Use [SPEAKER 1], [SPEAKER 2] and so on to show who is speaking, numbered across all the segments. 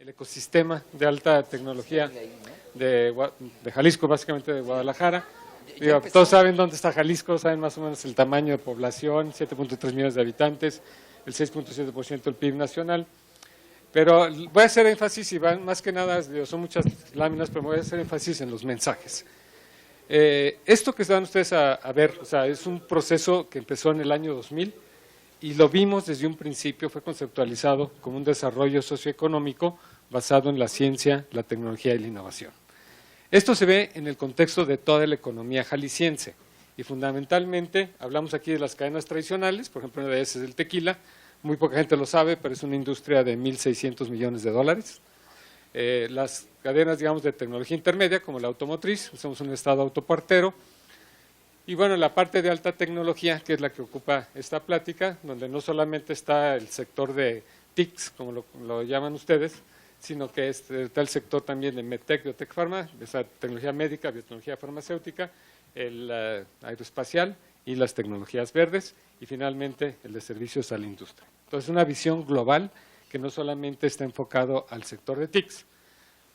[SPEAKER 1] el ecosistema de alta tecnología de Jalisco, básicamente de Guadalajara. Digo, todos saben dónde está Jalisco, saben más o menos el tamaño de población, 7.3 millones de habitantes, el 6.7% del PIB nacional. Pero voy a hacer énfasis, y más que nada, digo, son muchas láminas, pero voy a hacer énfasis en los mensajes. Esto que van ustedes a ver, o sea, es un proceso que empezó en el año 2000 y lo vimos desde un principio, fue conceptualizado como un desarrollo socioeconómico basado en la ciencia, la tecnología y la innovación. Esto se ve en el contexto de toda la economía jalisciense y fundamentalmente hablamos aquí de las cadenas tradicionales, por ejemplo, una de ellas es el tequila, muy poca gente lo sabe, pero es una industria de 1.600 millones de dólares. Las cadenas, digamos, de tecnología intermedia, como la automotriz, somos un estado autopartero. Y bueno, la parte de alta tecnología, que es la que ocupa esta plática, donde no solamente está el sector de TICs, como lo llaman ustedes, sino que está el sector también de MedTech, Biotech Pharma, esa tecnología médica, biotecnología farmacéutica, el aeroespacial y las tecnologías verdes, y finalmente el de servicios a la industria. Entonces, una visión global que no solamente está enfocado al sector de TICs.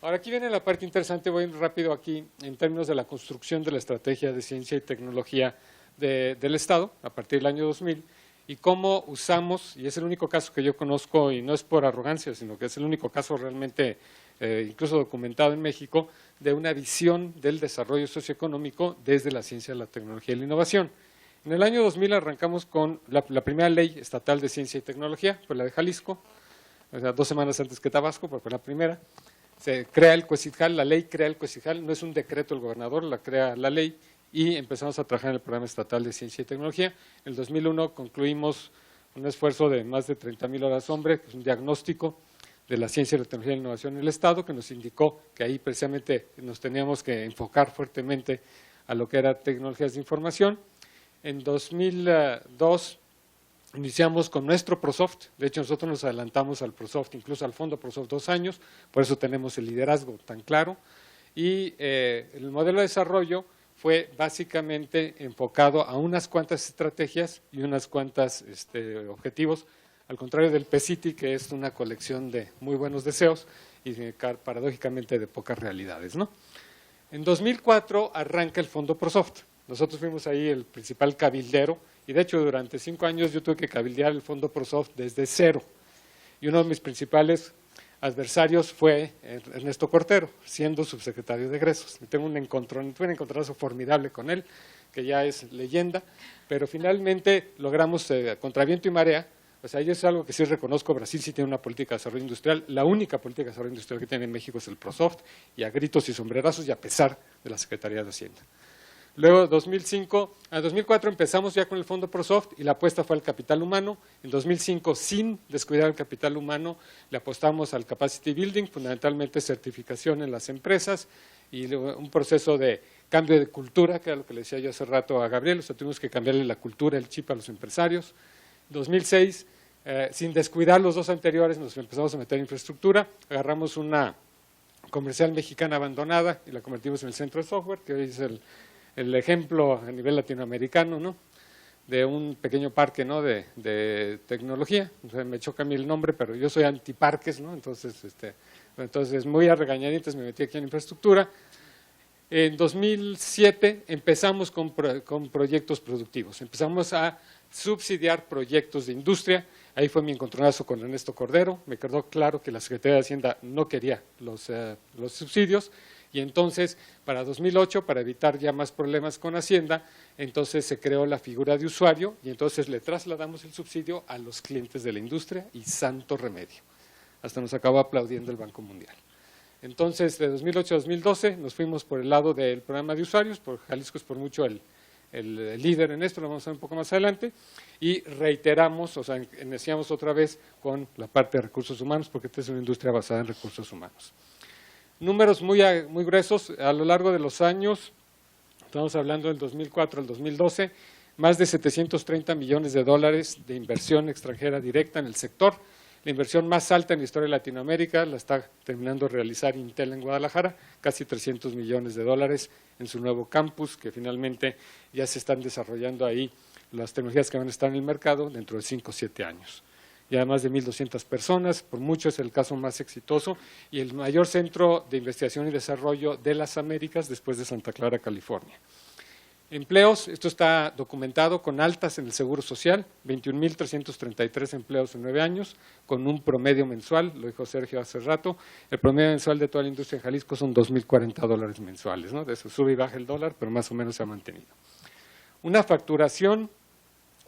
[SPEAKER 1] Ahora, aquí viene la parte interesante, voy rápido aquí, en términos de la construcción de la estrategia de ciencia y tecnología del Estado, a partir del año 2000, y cómo usamos, y es el único caso que yo conozco, y no es por arrogancia, sino que es el único caso realmente, incluso documentado en México, de una visión del desarrollo socioeconómico desde la ciencia, la tecnología y la innovación. En el año 2000 arrancamos con la primera ley estatal de ciencia y tecnología, pues la de Jalisco, o sea, 2 semanas antes que Tabasco, porque fue la primera. Se crea el COECITJAL, la ley crea el COECITJAL, no es un decreto del gobernador, la crea la ley, y empezamos a trabajar en el Programa Estatal de Ciencia y Tecnología. En el 2001 concluimos un esfuerzo de más de 30.000 horas hombre, que es un diagnóstico de la ciencia, la tecnología y la innovación en el Estado, que nos indicó que ahí precisamente nos teníamos que enfocar fuertemente a lo que era tecnologías de información. En 2002 iniciamos con nuestro ProSoft, de hecho nosotros nos adelantamos al ProSoft, incluso al fondo ProSoft 2 años, por eso tenemos el liderazgo tan claro, y el modelo de desarrollo fue básicamente enfocado a unas cuantas estrategias y unas cuantas objetivos, al contrario del PCITI, que es una colección de muy buenos deseos y paradójicamente de pocas realidades, ¿no? En 2004 arranca el fondo ProSoft. Nosotros fuimos ahí el principal cabildero y de hecho durante 5 años yo tuve que cabildear el fondo ProSoft desde cero. Y uno de mis principales adversarios fue Ernesto Cortero, siendo subsecretario de egresos. Tuve un encontronazo formidable con él, que ya es leyenda, pero finalmente logramos contra viento y marea. O sea, yo es algo que sí reconozco, Brasil sí tiene una política de desarrollo industrial, la única política de desarrollo industrial que tiene en México es el ProSoft, y a gritos y sombrerazos y a pesar de la Secretaría de Hacienda. Luego, 2004 empezamos ya con el fondo ProSoft y la apuesta fue al capital humano. En 2005, sin descuidar el capital humano, le apostamos al capacity building, fundamentalmente certificación en las empresas y un proceso de cambio de cultura, que era lo que le decía yo hace rato a Gabriel, o sea, tuvimos que cambiarle la cultura, el chip a los empresarios. 2006, sin descuidar los 2 anteriores, nos empezamos a meter en infraestructura, agarramos una comercial mexicana abandonada y la convertimos en el centro de software, que hoy es el ejemplo a nivel latinoamericano, ¿no?, de un pequeño parque, ¿no?, de tecnología. O sea, me choca a mí el nombre, pero yo soy antiparques, ¿no? Entonces muy a regañadientes me metí aquí en infraestructura. En 2007 empezamos con proyectos productivos, empezamos a subsidiar proyectos de industria. Ahí fue mi encontronazo con Ernesto Cordero, me quedó claro que la Secretaría de Hacienda no quería los subsidios. Y entonces, para 2008, para evitar ya más problemas con Hacienda, entonces se creó la figura de usuario y entonces le trasladamos el subsidio a los clientes de la industria y santo remedio. Hasta nos acabó aplaudiendo el Banco Mundial. Entonces, de 2008 a 2012 nos fuimos por el lado del programa de usuarios, por Jalisco es por mucho el líder en esto, lo vamos a ver un poco más adelante, y reiteramos, o sea, iniciamos otra vez con la parte de recursos humanos, porque esta es una industria basada en recursos humanos. Números muy gruesos, a lo largo de los años, estamos hablando del 2004 al 2012, más de 730 millones de dólares de inversión extranjera directa en el sector. La inversión más alta en la historia de Latinoamérica la está terminando de realizar Intel en Guadalajara, casi 300 millones de dólares en su nuevo campus, que finalmente ya se están desarrollando ahí las tecnologías que van a estar en el mercado dentro de 5 o 7 años. ya más de 1.200 personas, por mucho es el caso más exitoso y el mayor centro de investigación y desarrollo de las Américas después de Santa Clara, California. Empleos, esto está documentado con altas en el Seguro Social, 21.333 empleos en 9 años, con un promedio mensual, lo dijo Sergio hace rato, el promedio mensual de toda la industria en Jalisco son $2.040 mensuales, ¿no? De eso sube y baja el dólar, pero más o menos se ha mantenido. Una facturación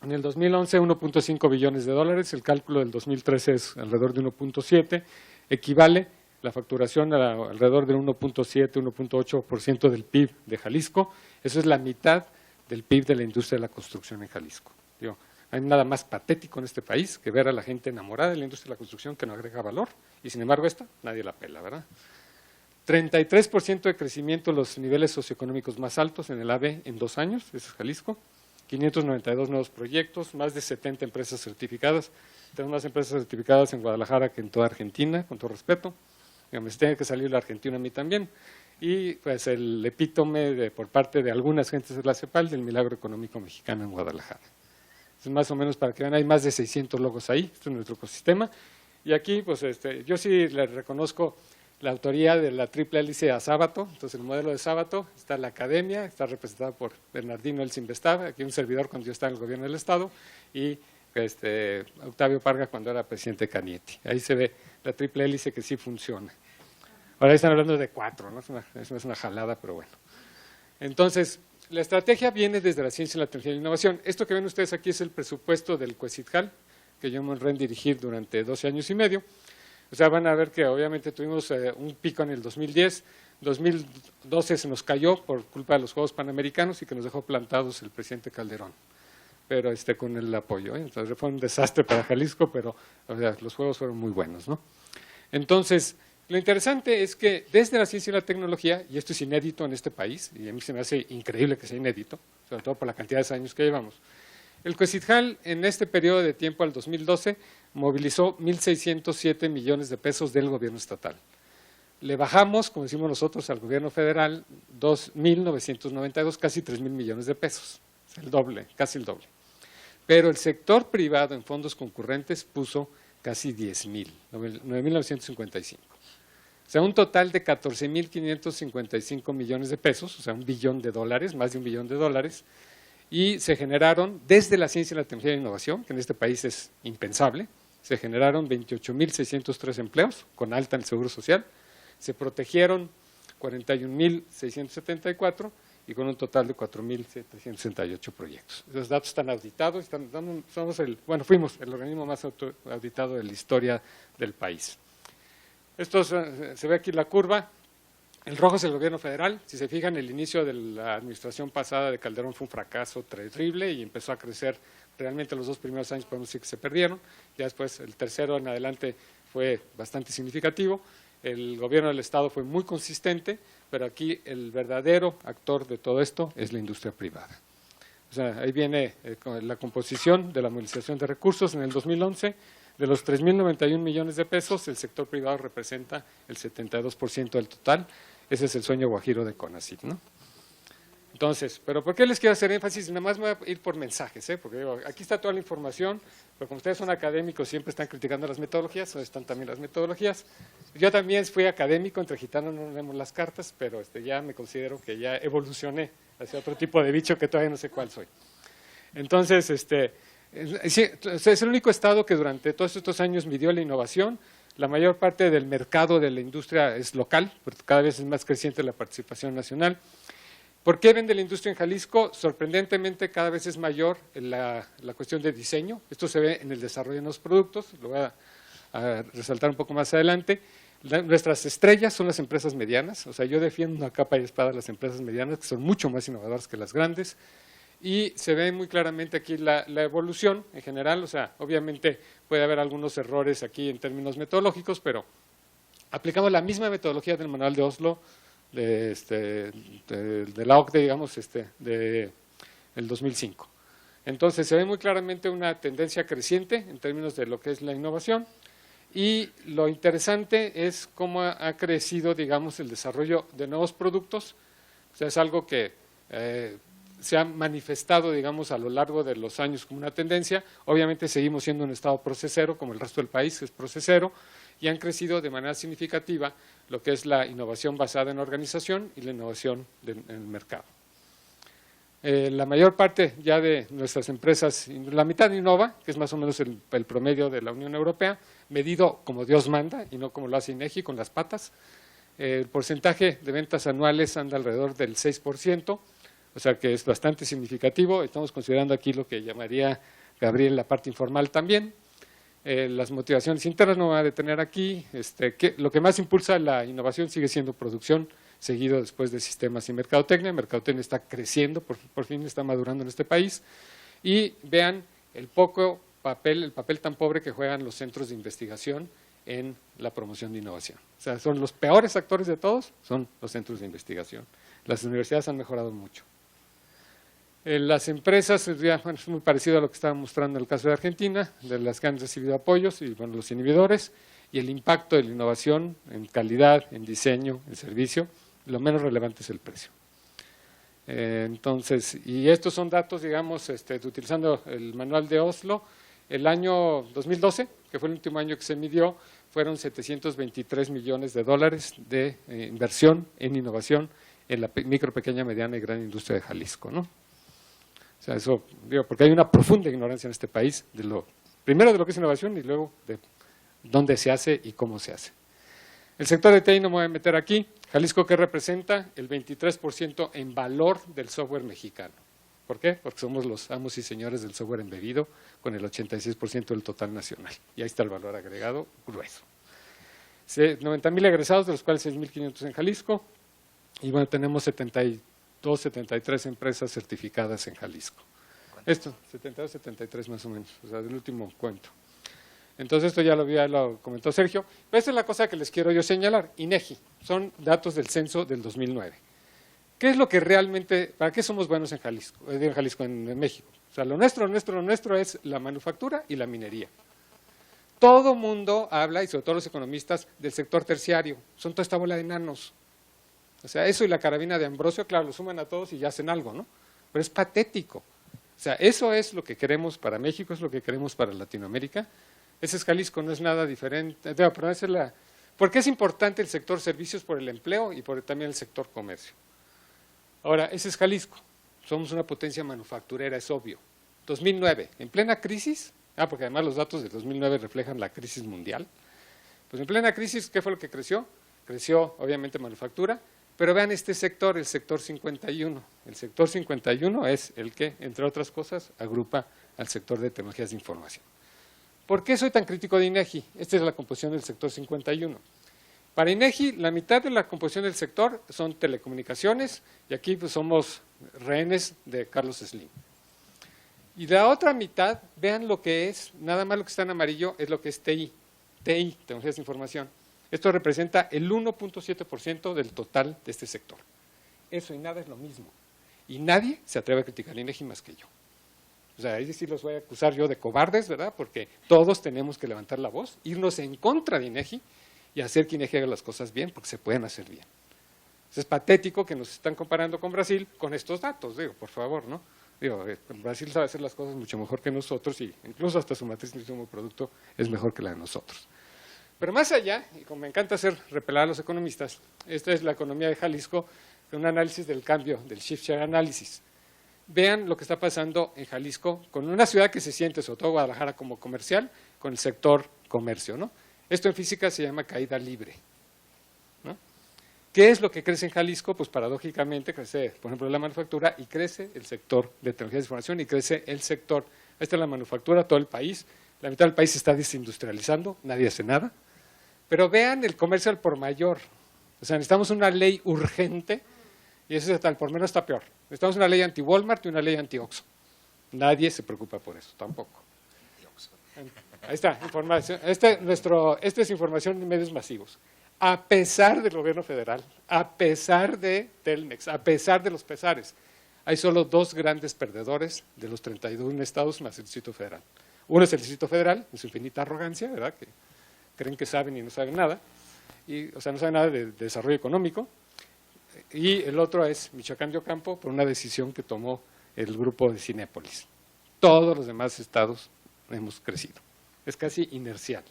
[SPEAKER 1] en el 2011, 1.5 billones de dólares, el cálculo del 2013 es alrededor de 1.7, equivale la facturación a alrededor del 1.7, 1.8% del PIB de Jalisco, eso es la mitad del PIB de la industria de la construcción en Jalisco. Digo, hay nada más patético en este país que ver a la gente enamorada de la industria de la construcción que no agrega valor, y sin embargo esta nadie la pela, ¿verdad? 33% de crecimiento en los niveles socioeconómicos más altos en el AVE en 2 años, eso es Jalisco. 592 nuevos proyectos, más de 70 empresas certificadas. Tenemos más empresas certificadas en Guadalajara que en toda Argentina, con todo respeto. Me tiene que salir la Argentina a mí también. Y pues el epítome por parte de algunas gentes de la CEPAL del milagro económico mexicano en Guadalajara. Es más o menos para que vean, hay más de 600 logos ahí, esto es nuestro ecosistema. Y aquí, pues yo sí le reconozco la autoría de la triple hélice a Sábato, entonces el modelo de Sábato, está la academia, está representada por Bernardino Elsin Bestava, aquí un servidor cuando yo estaba en el gobierno del Estado, y Octavio Parga cuando era presidente Canietti. Ahí se ve la triple hélice que sí funciona. Ahora están hablando de 4, ¿no? Es una jalada, pero bueno. Entonces, la estrategia viene desde la ciencia, la tecnología y la innovación. Esto que ven ustedes aquí es el presupuesto del COECITJAL, que yo me honré en dirigir durante 12 años y medio. O sea, van a ver que obviamente tuvimos un pico en el 2010, 2012 se nos cayó por culpa de los Juegos Panamericanos y que nos dejó plantados el presidente Calderón, pero con el apoyo. Entonces fue un desastre para Jalisco, pero o sea, los Juegos fueron muy buenos, ¿no? Entonces, lo interesante es que desde la ciencia y la tecnología, y esto es inédito en este país, y a mí se me hace increíble que sea inédito, sobre todo por la cantidad de años que llevamos, el COECITJAL en este periodo de tiempo al 2012 movilizó 1.607 millones de pesos del gobierno estatal. Le bajamos, como decimos nosotros, al gobierno federal 2.992, casi 3.000 millones de pesos, el doble, casi el doble. Pero el sector privado en fondos concurrentes puso casi 10.000, 9.955. O sea, un total de 14.555 millones de pesos, o sea, $1 billón, más de $1 billón, y se generaron, desde la ciencia, la tecnología y la innovación, que en este país es impensable, se generaron 28.603 empleos, con alta en el Seguro Social, se protegieron 41.674 y con un total de 4.768 proyectos. Los datos están auditados, fuimos el organismo más auditado de la historia del país. Esto se ve aquí la curva. El rojo es el gobierno federal. Si se fijan, el inicio de la administración pasada de Calderón fue un fracaso terrible y empezó a crecer. Realmente los 2 primeros años podemos decir que se perdieron. Ya después, el tercero en adelante fue bastante significativo. El gobierno del Estado fue muy consistente, pero aquí el verdadero actor de todo esto es la industria privada. O sea, ahí viene la composición de la movilización de recursos en el 2011. De los 3.091 millones de pesos, el sector privado representa el 72% del total. Ese es el sueño guajiro de CONACYT, ¿no? Entonces, ¿pero por qué les quiero hacer énfasis? Nada más voy a ir por mensajes, porque aquí está toda la información, pero como ustedes son académicos, siempre están criticando las metodologías, donde están también las metodologías. Yo también fui académico, entre gitanos no leemos las cartas, pero ya me considero que ya evolucioné hacia otro tipo de bicho que todavía no sé cuál soy. Entonces, sí, es el único estado que durante todos estos años midió la innovación. La mayor parte del mercado de la industria es local, porque cada vez es más creciente la participación nacional. ¿Por qué vende la industria en Jalisco? Sorprendentemente, cada vez es mayor la cuestión de diseño. Esto se ve en el desarrollo de los productos, lo voy a resaltar un poco más adelante. Nuestras estrellas son las empresas medianas, o sea, yo defiendo a capa y espada a las empresas medianas, que son mucho más innovadoras que las grandes. Y se ve muy claramente aquí la evolución en general, o sea, obviamente puede haber algunos errores aquí en términos metodológicos, pero aplicamos la misma metodología del manual de Oslo, de la OCDE, digamos, del 2005. Entonces, se ve muy claramente una tendencia creciente en términos de lo que es la innovación, y lo interesante es cómo ha crecido, digamos, el desarrollo de nuevos productos. O sea, es algo que se ha manifestado, digamos, a lo largo de los años como una tendencia. Obviamente seguimos siendo un estado procesero, como el resto del país, que es procesero, y han crecido de manera significativa lo que es la innovación basada en organización y la innovación en el mercado. La mayor parte ya de nuestras empresas, la mitad innova, que es más o menos el promedio de la Unión Europea, medido como Dios manda y no como lo hace INEGI con las patas. El porcentaje de ventas anuales anda alrededor del 6%, o sea que es bastante significativo. Estamos considerando aquí lo que llamaría Gabriel la parte informal también. Las motivaciones internas no me voy a detener aquí. Lo que más impulsa la innovación sigue siendo producción, seguido después de sistemas y mercadotecnia. Mercadotecnia está creciendo, por fin está madurando en este país. Y vean el papel tan pobre que juegan los centros de investigación en la promoción de innovación. O sea, son los peores actores de todos, son los centros de investigación. Las universidades han mejorado mucho. Las empresas, es muy parecido a lo que estaba mostrando en el caso de Argentina, de las que han recibido apoyos y bueno, los inhibidores, y el impacto de la innovación en calidad, en diseño, en servicio, lo menos relevante es el precio. Entonces, y estos son datos, digamos, utilizando el manual de Oslo, el año 2012, que fue el último año que se midió, fueron 723 millones de dólares de inversión en innovación en la micro, pequeña, mediana y gran industria de Jalisco, ¿no? O sea, eso, digo, porque hay una profunda ignorancia en este país, primero de lo que es innovación y luego de dónde se hace y cómo se hace. El sector de TI no me voy a meter aquí. Jalisco, ¿qué representa? El 23% en valor del software mexicano. ¿Por qué? Porque somos los amos y señores del software embebido con el 86% del total nacional. Y ahí está el valor agregado grueso. 90,000 egresados, de los cuales 6,500 en Jalisco. Y bueno, tenemos 72, 73 empresas certificadas en Jalisco. Esto, 72, 73 más o menos, o sea, del último cuento. Entonces, esto ya lo comentó Sergio. Pero esta es la cosa que les quiero yo señalar. INEGI, son datos del censo del 2009. ¿Qué es lo que realmente, para qué somos buenos en Jalisco, en México? O sea, lo nuestro es la manufactura y la minería. Todo mundo habla, y sobre todo los economistas, del sector terciario. Son toda esta bola de enanos. O sea, eso y la carabina de Ambrosio, claro, lo suman a todos y ya hacen algo, ¿no? Pero es patético. O sea, eso es lo que queremos para México, es lo que queremos para Latinoamérica. Ese es Jalisco, no es nada diferente. ¿Por qué es importante el sector servicios? Por el empleo y por también el sector comercio. Ahora, ese es Jalisco. Somos una potencia manufacturera, es obvio. 2009, en plena crisis, porque además los datos de 2009 reflejan la crisis mundial. Pues en plena crisis, ¿qué fue lo que creció? Creció, obviamente, manufactura, pero vean este sector, el sector 51. El sector 51 es el que, entre otras cosas, agrupa al sector de tecnologías de información. ¿Por qué soy tan crítico de INEGI? Esta es la composición del sector 51. Para INEGI, la mitad de la composición del sector son telecomunicaciones, y aquí pues, somos rehenes de Carlos Slim. Y la otra mitad, vean lo que es, nada más lo que está en amarillo, es lo que es TI, tecnologías de información. Esto representa el 1.7% del total de este sector. Eso y nada es lo mismo. Y nadie se atreve a criticar a INEGI más que yo. O sea, ahí sí los voy a acusar yo de cobardes, ¿verdad? Porque todos tenemos que levantar la voz, irnos en contra de INEGI y hacer que INEGI haga las cosas bien, porque se pueden hacer bien. Es patético que nos están comparando con Brasil con estos datos, digo, por favor, ¿no? Digo, Brasil sabe hacer las cosas mucho mejor que nosotros y incluso hasta su matriz de consumo producto es mejor que la de nosotros. Pero más allá, y como me encanta hacer repelar a los economistas, esta es la economía de Jalisco, un análisis del cambio, del shift share analysis. Vean lo que está pasando en Jalisco con una ciudad que se siente, sobre todo Guadalajara, como comercial, con el sector comercio, ¿no? Esto en física se llama caída libre, ¿no? ¿Qué es lo que crece en Jalisco? Pues paradójicamente crece, por ejemplo, la manufactura y crece el sector de tecnologías de información y crece el sector, esta es la manufactura, todo el país, la mitad del país se está desindustrializando, nadie hace nada, pero vean el comercio al por mayor, o sea, necesitamos una ley urgente y eso hasta el por menos está peor. Necesitamos una ley anti-Walmart y una ley anti-Oxxo. Nadie se preocupa por eso, tampoco. Ahí está, información. Esta es información de medios masivos. A pesar del gobierno federal, a pesar de Telmex, a pesar de los pesares, hay solo dos grandes perdedores de los 31 estados más el Distrito Federal. Uno es el Distrito Federal, en su infinita arrogancia, ¿verdad? Que creen que saben y no saben nada. O sea, no saben nada de desarrollo económico. y el otro es Michoacán de Ocampo, por una decisión que tomó el grupo de Cinépolis. Todos los demás estados hemos crecido. Es casi inercial.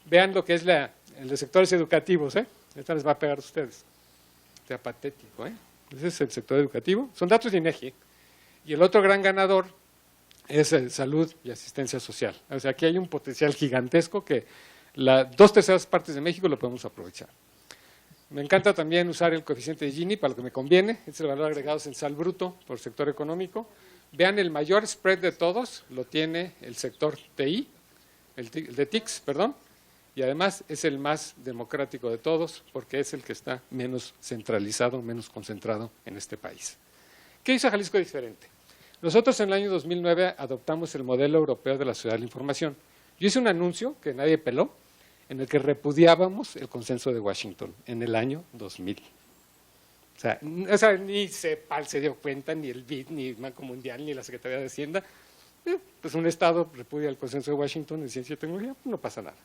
[SPEAKER 1] Vean lo que es el de sectores educativos, ¿eh? Esta les va a pegar a ustedes. Sea patético, ¿eh? Ese es el sector educativo. Son datos de INEGI. Y el otro gran ganador es salud y asistencia social. O sea, aquí hay un potencial gigantesco que 2/3 partes de México lo podemos aprovechar. Me encanta también usar el coeficiente de Gini para lo que me conviene. Este es el valor agregado censal bruto por sector económico. Vean, el mayor spread de todos lo tiene el sector TI, el de TICS, perdón, y además es el más democrático de todos porque es el que está menos centralizado, menos concentrado en este país. ¿Qué hizo Jalisco diferente? Nosotros en el año 2009 adoptamos el modelo europeo de la sociedad de la información. Yo hice un anuncio que nadie peló, en el que repudiábamos el consenso de Washington en el año 2000. O sea ni CEPAL se dio cuenta, ni el BID, ni el Banco Mundial, ni la Secretaría de Hacienda. Pues un Estado repudia el consenso de Washington en ciencia y tecnología, no pasa nada.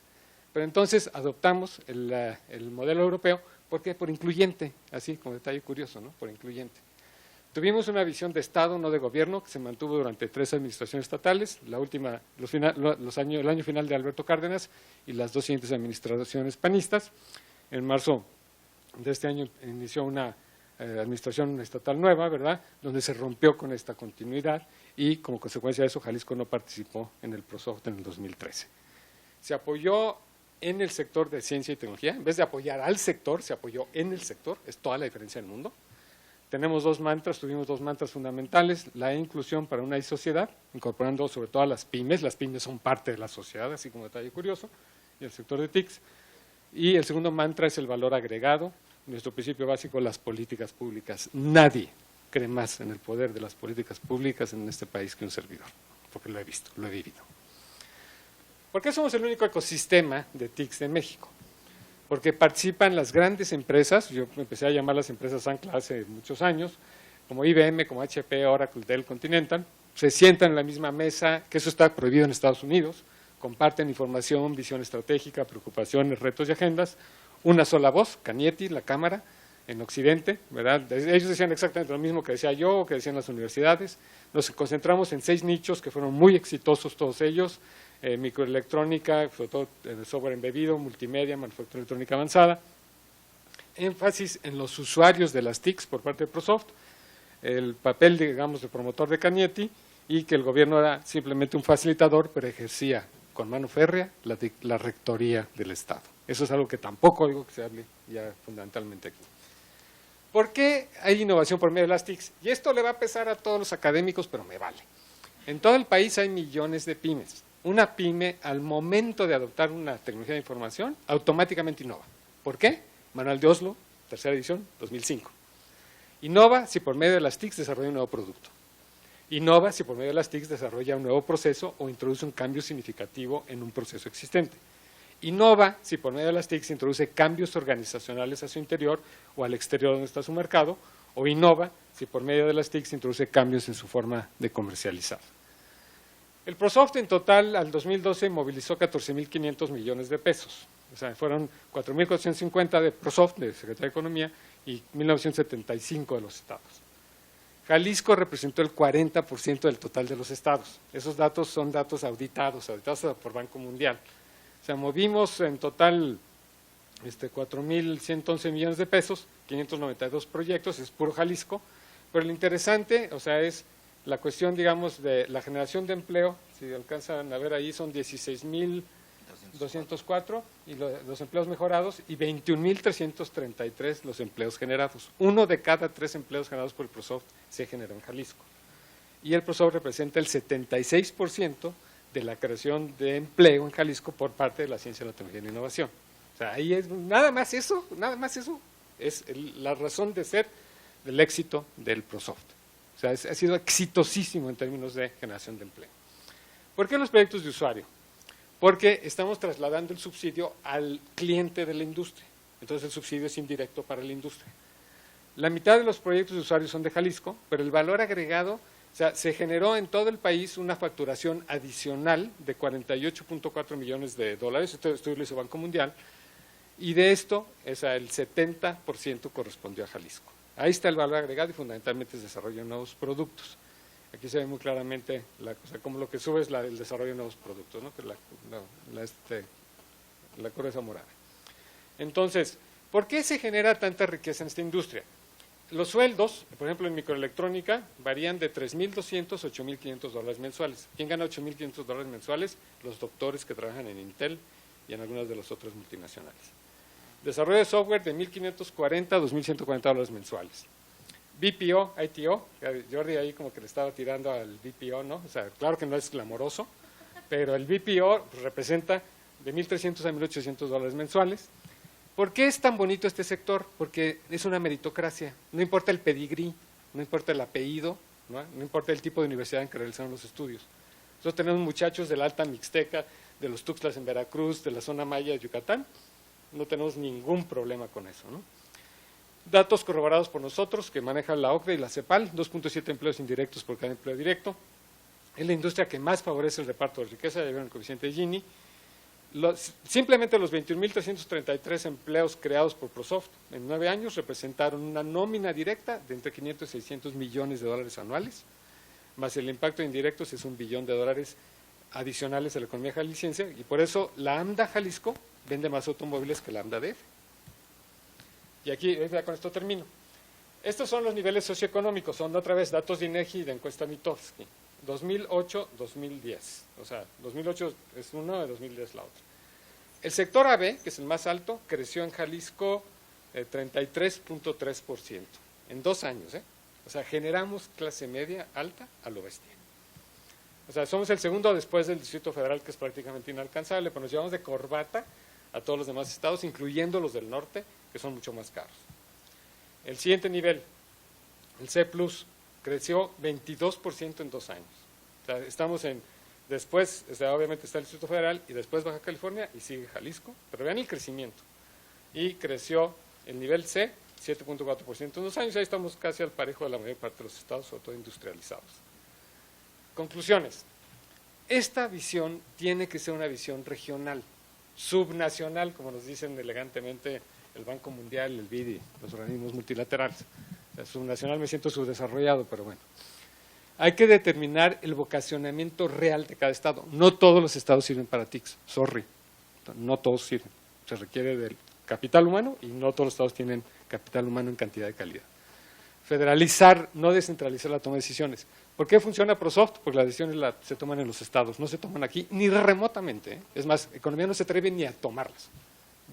[SPEAKER 1] Pero entonces adoptamos el modelo europeo, ¿por qué? Por incluyente, así como detalle curioso, ¿no? Por incluyente. Tuvimos una visión de Estado, no de gobierno, que se mantuvo durante 3 administraciones estatales, la última, el año final de Alberto Cárdenas y las 2 siguientes administraciones panistas. En marzo de este año inició una administración estatal nueva, ¿verdad?, donde se rompió con esta continuidad y como consecuencia de eso Jalisco no participó en el PROSOFT en el 2013. Se apoyó en el sector de ciencia y tecnología, en vez de apoyar al sector, se apoyó en el sector, es toda la diferencia del mundo. Tuvimos 2 mantras fundamentales, la inclusión para una sociedad, incorporando sobre todo a las pymes son parte de la sociedad, así como detalle curioso, y el sector de TICS. Y el segundo mantra es el valor agregado, nuestro principio básico, las políticas públicas. Nadie cree más en el poder de las políticas públicas en este país que un servidor, porque lo he visto, lo he vivido. ¿Por qué somos el único ecosistema de TICS en México? Porque participan las grandes empresas, yo empecé a llamar las empresas ancla hace muchos años, como IBM, como HP, Oracle, Dell, Continental, se sientan en la misma mesa, que eso está prohibido en Estados Unidos, comparten información, visión estratégica, preocupaciones, retos y agendas, una sola voz, Cañetti, la Cámara, en Occidente, ¿verdad? Ellos decían exactamente lo mismo que decía yo, o que decían las universidades. Nos concentramos en 6 nichos que fueron muy exitosos todos ellos, microelectrónica, sobre todo software embebido, multimedia, manufactura electrónica avanzada. Énfasis en los usuarios de las TICs por parte de PROSOFT, el papel, digamos, de promotor de Cañetti y que el gobierno era simplemente un facilitador, pero ejercía con mano férrea la rectoría del Estado. Eso es algo que tampoco oigo que se hable ya fundamentalmente aquí. ¿Por qué hay innovación por medio de las TICs? Y esto le va a pesar a todos los académicos, pero me vale. En todo el país hay millones de pymes. Una pyme, al momento de adoptar una tecnología de información, automáticamente innova. ¿Por qué? Manual de Oslo, 3ª edición, 2005. Innova si por medio de las TICs desarrolla un nuevo producto. Innova si por medio de las TICs desarrolla un nuevo proceso o introduce un cambio significativo en un proceso existente. Innova si por medio de las TICs introduce cambios organizacionales a su interior o al exterior donde está su mercado, o innova si por medio de las TICs introduce cambios en su forma de comercializar. El PROSOFT en total al 2012 movilizó 14.500 millones de pesos. O sea, fueron 4.450 de PROSOFT, de Secretaría de Economía, y 1.975 de los estados. Jalisco representó el 40% del total de los estados. Esos datos son datos auditados por Banco Mundial. O sea, movimos en total 4.111 millones de pesos, 592 proyectos, es puro Jalisco, pero lo interesante, o sea, es la cuestión, digamos, de la generación de empleo, si alcanzan a ver ahí, son 16.204 y los empleos mejorados y 21.333 los empleos generados. 1 de cada 3 empleos generados por el PROSOFT se generó en Jalisco. Y el PROSOFT representa el 76% de la creación de empleo en Jalisco por parte de la ciencia, la tecnología y la innovación. O sea, ahí es nada más eso es la razón de ser del éxito del PROSOFT. O sea, ha sido exitosísimo en términos de generación de empleo. ¿Por qué los proyectos de usuario? Porque estamos trasladando el subsidio al cliente de la industria. Entonces el subsidio es indirecto para la industria. La mitad de los proyectos de usuario son de Jalisco, pero el valor agregado, o sea, se generó en todo el país una facturación adicional de 48.4 millones de dólares, este estudio lo hizo Banco Mundial, y de esto, el 70% correspondió a Jalisco. Ahí está el valor agregado y fundamentalmente es desarrollo de nuevos productos. Aquí se ve muy claramente como lo que sube es el desarrollo de nuevos productos, ¿no? Que es la curva esa morada. Entonces, ¿por qué se genera tanta riqueza en esta industria? Los sueldos, por ejemplo, en microelectrónica, varían de $3,200 a $8,500 mensuales. ¿Quién gana $8,500 mensuales? Los doctores que trabajan en Intel y en algunas de las otras multinacionales. Desarrollo de software de $1,540 a $2,140 mensuales. BPO, ITO, Jordi ahí como que le estaba tirando al BPO, ¿no? O sea, claro que no es glamoroso, pero el BPO representa de $1,300 a $1,800 mensuales. ¿Por qué es tan bonito este sector? Porque es una meritocracia. No importa el pedigrí, no importa el apellido, no importa el tipo de universidad en que realizaron los estudios. Nosotros tenemos muchachos de la Alta Mixteca, de los Tuxtlas en Veracruz, de la zona maya de Yucatán. No tenemos ningún problema con eso, ¿no? Datos corroborados por nosotros que manejan la OCDE y la CEPAL, 2.7 empleos indirectos por cada empleo directo. Es la industria que más favorece el reparto de riqueza, ya vieron el coeficiente de Gini. Simplemente los 21.333 empleos creados por ProSoft en 9 años representaron una nómina directa de entre 500 y 600 millones de dólares anuales, más el impacto de indirectos es $1 billón adicionales a la economía jalisciense, y por eso la AMDA Jalisco vende más automóviles que la AMDA DF. Y aquí, ya con esto termino. Estos son los niveles socioeconómicos, son otra vez datos de INEGI y de encuesta Mitofsky. 2008-2010, o sea, 2008 es uno, 2010 la otra. El sector AB, que es el más alto, creció en Jalisco 33.3%, en 2 años, O sea, generamos clase media alta a lo bestia. O sea, somos el segundo después del Distrito Federal, que es prácticamente inalcanzable, pero nos llevamos de corbata a todos los demás estados, incluyendo los del norte, que son mucho más caros. El siguiente nivel, el C+, creció 22% en 2 años. O sea, estamos después, o sea, obviamente está el Distrito Federal y después Baja California y sigue Jalisco, pero vean el crecimiento. Y creció el nivel C 7.4% en 2 años, ahí estamos casi al parejo de la mayor parte de los estados, sobre todo industrializados. Conclusiones. Esta visión tiene que ser una visión regional, subnacional, como nos dicen elegantemente el Banco Mundial, el BID y los organismos multilaterales. O sea, subnacional me siento subdesarrollado, pero bueno. Hay que determinar el vocacionamiento real de cada estado. No todos los estados sirven para TICs, sorry. No todos sirven. Se requiere del capital humano y no todos los estados tienen capital humano en cantidad y calidad. Federalizar, no descentralizar la toma de decisiones. ¿Por qué funciona ProSoft? Porque las decisiones se toman en los estados, no se toman aquí ni remotamente. Es más, economía no se atreve ni a tomarlas.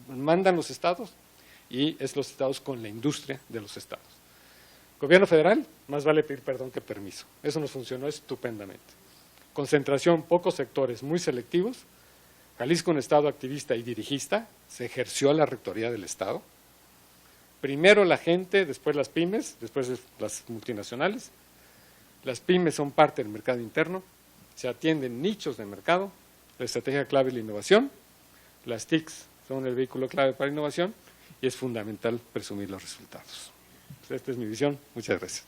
[SPEAKER 1] Mandan los estados y es los estados con la industria de los estados. Gobierno federal, más vale pedir perdón que permiso. Eso nos funcionó estupendamente. Concentración, pocos sectores muy selectivos. Jalisco, un estado activista y dirigista, se ejerció la rectoría del estado. Primero la gente, después las pymes, después las multinacionales. Las pymes son parte del mercado interno, se atienden nichos de mercado, la estrategia clave es la innovación, las TICs son el vehículo clave para la innovación y es fundamental presumir los resultados. Esta es mi visión. Muchas gracias.